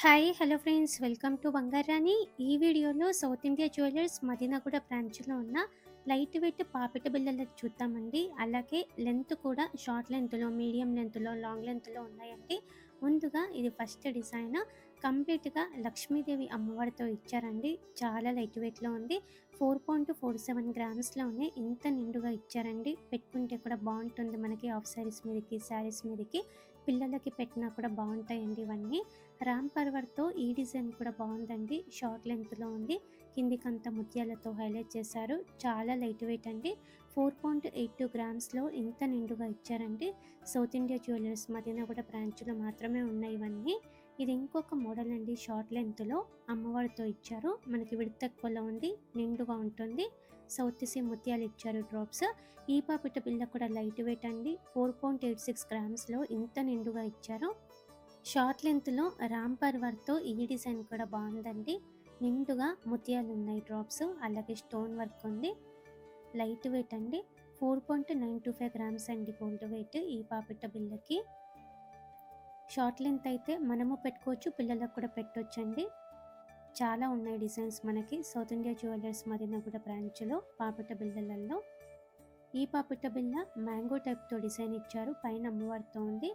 Hi hello friends, welcome to Bangarani. ఈ వీడియోలో south India jewellers Madinaguda బ్రాంచ్లో ఉన్న లైట్ వెయిట్ పాపిట బిళ్ళలు చూద్దామండి. అలాగే లెంత్ కూడా షార్ట్ లెంత్లో, మీడియం లెంత్లో, లాంగ్ లెంత్లో ఉన్నాయండి. ముందుగా ఇది ఫస్ట్ డిజైన్ కంప్లీట్గా లక్ష్మీదేవి అమ్మవారితో ఇచ్చారండి. చాలా లైట్ వెయిట్లో ఉంది. 4.47 గ్రామ్స్లో ఉన్నాయి. ఇంత నిండుగా ఇచ్చారండి. పెట్టుకుంటే కూడా బాగుంటుంది. మనకి ఆఫ్ శారీస్ మీదకి, శారీస్ మీదకి పిల్లలకి పెట్టినా కూడా బాగుంటాయండి ఇవన్నీ. రామ్ పర్వర్తో ఈ డిజైన్ కూడా బాగుందండి. షార్ట్ లెంత్లో ఉంది. కిందికంతా ముత్యాలతో హైలైట్ చేశారు. చాలా లైట్ వెయిట్ అండి. 4.82 గ్రామ్స్లో ఇంత నిండుగా ఇచ్చారండి. సౌత్ ఇండియా జ్యువెలర్స్ మదీనాగూడ బ్రాంచ్లో మాత్రమే ఉన్నాయి ఇవన్నీ. ఇది ఇంకొక మోడల్ అండి. షార్ట్ లెంత్లో అమ్మవారితో ఇచ్చారు. మనకి విడత ఎక్కువలో ఉంది, నిండుగా ఉంటుంది. సౌత్ సీ ముత్యాలు ఇచ్చారు డ్రాప్స్. ఈ పాపిట బిళ్ళ కూడా లైట్ వెయిట్ అండి. 4.86 గ్రామ్స్లో ఇంత నిండుగా ఇచ్చారు. షార్ట్ లెంత్లో రామ్ పర్వర్తో ఈ డిజైన్ కూడా బాగుందండి. నిండుగా ముత్యాలు ఉన్నాయి డ్రాప్స్. అలాగే స్టోన్ వర్క్ ఉంది. లైట్ వెయిట్ అండి. 4.925 గ్రామ్స్ అండి గోల్డ్ వెయిట్ ఈ పాపిట బిళ్ళకి. షార్ట్ లెంత్ అయితే మనము పెట్టుకోవచ్చు, పిల్లలకు కూడా పెట్టొచ్చండి. చాలా ఉన్నాయి డిజైన్స్ మనకి సౌత్ ఇండియా జ్యువెలర్స్ మదీనాగూడ బ్రాంచ్లో పాపిట బిళ్ళలలో. ఈ పాపిట బిళ్ళ మ్యాంగో టైప్తో డిజైన్ ఇచ్చారు. పైన అమ్మవారితో ఉంది.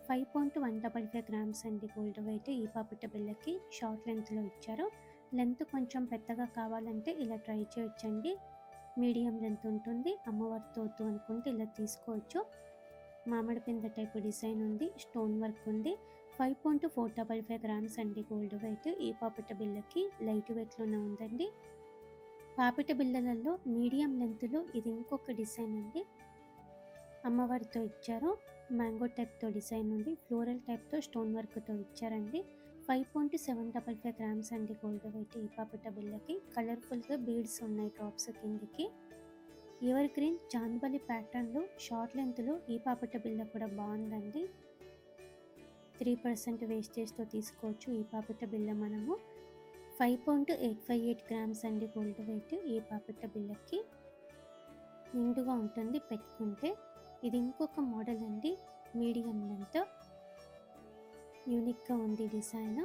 5.155 గ్రామ్స్ అండి గోల్డ్ వెయిట్ ఈ పాపిట బిళ్ళకి. షార్ట్ లెంత్లో ఇచ్చారు. లెంత్ కొంచెం పెద్దగా కావాలంటే ఇలా ట్రై చేయొచ్చండి. మీడియం లెంత్ ఉంటుంది. అమ్మవారితో వద్దు అనుకుంటే ఇలా తీసుకోవచ్చు. మామిడి పింద టైపు డిజైన్ ఉంది. స్టోన్ వర్క్ ఉంది. 5.455 గ్రామ్స్ అండి గోల్డ్ వెయిట్ ఈ పాపిట బిళ్ళకి. లైట్ వెయిట్లోనే ఉందండి. పాపిట బిళ్ళలలో మీడియం లెంత్లో ఇది ఇంకొక డిజైన్ అండి. అమ్మవారితో ఇచ్చారు. మ్యాంగో టైప్తో డిజైన్ ఉంది. ఫ్లోరల్ టైప్తో స్టోన్ వర్క్తో ఇచ్చారండి. 5.755 గ్రామ్స్ అండి గోల్డ్ వెయిట్ ఈ పాపిట బిళ్ళకి. కలర్ఫుల్గా బీడ్స్ ఉన్నాయి డ్రాప్స్ కిందికి. ఎవర్ గ్రీన్ చాందబలి ప్యాటర్న్లో షార్ట్ లెంత్లో ఈ పాపిట బిళ్ళ కూడా బాగుందండి. 3% వేస్టేజ్తో తీసుకోవచ్చు ఈ పాపిట బిళ్ళ మనము. 5.858 గ్రామ్స్ అండి గోల్డ్ వెయిట్ ఈ పాపిట బిళ్ళకి. నిండుగా ఉంటుంది పెట్టుకుంటే. ఇది ఇంకొక మోడల్ అండి. Medium length. యూనిక్గా ఉంది డిజైన్.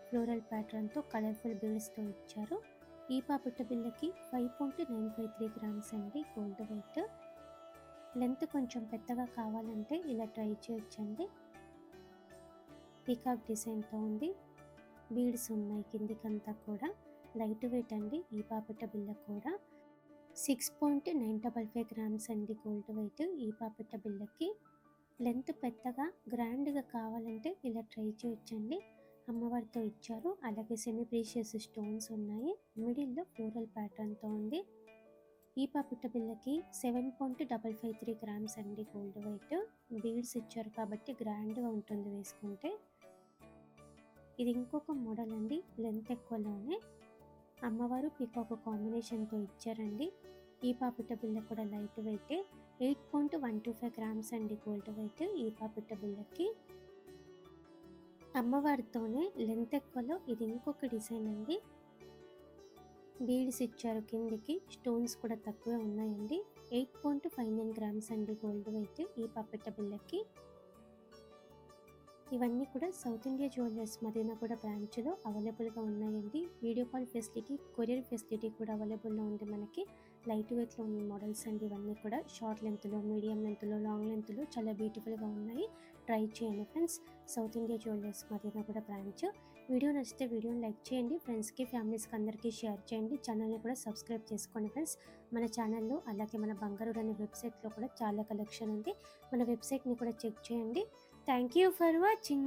ఫ్లోరల్ ప్యాటర్న్తో కలర్ఫుల్ బీడ్స్తో ఇచ్చారు. ఈ పాపిట బిళ్ళకి 5.953 గ్రామ్స్ అండి గోల్డ్ వెయిట్. లెంత్ కొంచెం పెద్దగా కావాలంటే ఇలా ట్రై చేయొచ్చండి. పీకాక్ డిజైన్తో ఉంది. బీడ్స్ ఉన్నాయి కిందికంతా కూడా. లైట్ వెయిట్ అండి ఈ పాపిట బిళ్ళ కూడా. 6.955 గ్రామ్స్ అండి గోల్డ్ వెయిట్ ఈ పాపిట బిళ్ళకి. లెంత్ పెద్దగా గ్రాండ్గా కావాలంటే ఇలా ట్రై చేయొచ్చండి. అమ్మవారితో ఇచ్చారు. అలాగే సెమీ ప్రీషియస్ స్టోన్స్ ఉన్నాయి. మిడిల్లో ఫ్లోరల్ ప్యాటర్న్తో ఉంది. ఈ పాపిట బిళ్ళకి 7.553 గ్రామ్స్ అండి గోల్డ్ వెయిట్. బీడ్స్ ఇచ్చారు కాబట్టి గ్రాండ్గా ఉంటుంది వేసుకుంటే. ఇది ఇంకొక మోడల్ అండి. లెంత్ ఎక్కువలోనే అమ్మవారు పీకాక్ కాంబినేషన్తో ఇచ్చారండి. ఈ పాపిట బిళ్ళ కూడా లైట్ వెయిట్. 8.125 గ్రామ్స్ అండి గోల్డ్ వెయిట్ ఈ పాపిట బిళ్ళకి. అమ్మవారితోనే లెంత్ ఎక్కువలో ఇది ఇంకొక డిజైన్ అండి. బీడ్స్ ఇచ్చారు కిందికి. స్టోన్స్ కూడా తక్కువే ఉన్నాయండి. 8.59 గ్రామ్స్ అండి గోల్డ్ వెయిట్ ఈ పాపిట బిళ్ళకి. ఇవన్నీ కూడా సౌత్ ఇండియా జ్యువెలర్స్ మదీనాగూడ బ్రాంచ్లో అవైలబుల్గా ఉన్నాయండి. Video call facility, courier facility కూడా అవైలబుల్లో ఉంది మనకి. లైట్ వెయిట్లో ఉన్న మోడల్స్ అండి ఇవన్నీ కూడా. షార్ట్ లెంత్లో, మీడియం లెంత్లో, లాంగ్ లెంత్లో చాలా బ్యూటిఫుల్గా ఉన్నాయి. ట్రై చేయండి friends. South India jewellers Madinaguda branch. Video నచ్చితే వీడియోని లైక్ చేయండి. ఫ్రెండ్స్కి, ఫ్యామిలీస్కి అందరికీ షేర్ చేయండి. ఛానల్ని కూడా సబ్స్క్రైబ్ చేసుకోండి ఫ్రెండ్స్. మన ఛానల్లో అలాగే మన బంగారు అనే వెబ్సైట్లో కూడా చాలా కలెక్షన్ ఉంది. మన వెబ్సైట్ని కూడా చెక్ చేయండి. Thank you for watching.